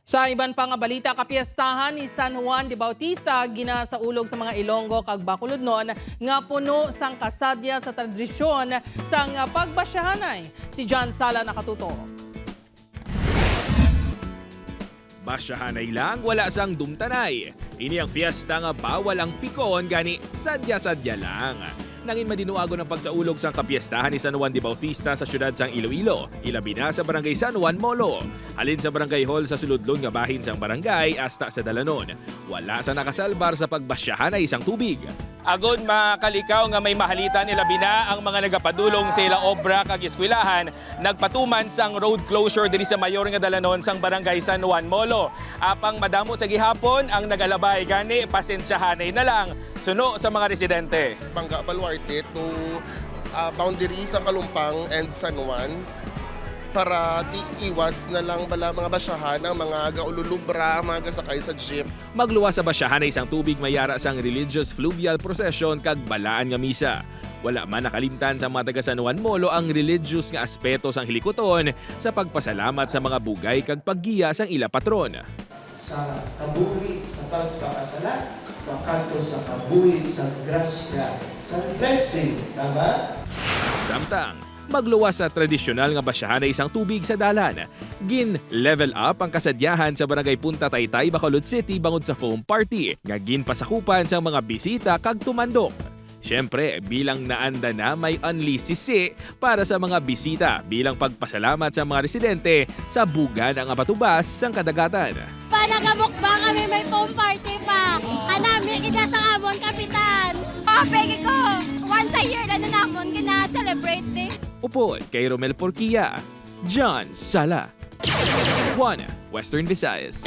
Sa iban pa nga balita, kapiestahan ni San Juan de Bautista ginasaulog sa mga Ilonggo kag Bacolodnon nga puno sang kasadya sa tradisyon sang pagbasyahanay. Si John Sala nakatuto. Basyahanay lang, wala sang dumtanay. Ini ang fiesta nga bawal ang pikon gani sadya-sadya lang. Nangin madinuago ng pagsaulog sang kapiestahan ni San Juan de Bautista sa syudad sang Iloilo, ilabi na sa barangay San Juan Molo. Halin sa barangay hall sa suludlon nga bahin sang barangay hasta sa Dalanon. Wala sa nakasalbar sa pagbasyahanay sang tubig. Agon makalikaw nga may mahalitan ilabi na ang mga nagapadulong sa ila obra kag eskwelahan, nagpatuman sang road closure diri sa mayor nga Dalanon sang barangay San Juan Molo. Apang madamo sa gihapon ang nagalabay gani pasensyahanay na lang suno sa mga residente. Bangga Baluarte to boundary sa Kalumpang and San Juan para di iwas na lang bala mga basyahan ang mga gaululubra, mga gasakay sa jeep. Magluwas sa basyahanay sang tubig mayara sang religious fluvial procession kag balaan nga misa. Wala man nakalimtan sa mga taga San Juan Molo ang religious nga aspeto sang hilikoton sa pagpasalamat sa mga bugay kag paggiya sang ila patron. Sa kabuhi sa pagpapasala, makanto sa kabuhi sa grasya, sa blessing, tama? Samtang, magluwas sa tradisyonal nga basyahanay isang tubig sa dalan. Gin-level up ang kasadyahan sa barangay Punta Taytay, Bacolod City bangod sa foam party nga ginpasakupan sa mga bisita kag tumandok. Siyempre, bilang naanda na may unli sisi para sa mga bisita bilang pagpasalamat sa mga residente sa bugan ang apatubas sang kadagatan. Nagamukbang kami, may foam party pa. Anami, ida sa amon, kapitan. Pegi ko, once a year na namon, kina-celebrate eh. Upod kay Romel Porquia, John Sala, One Western Visayas.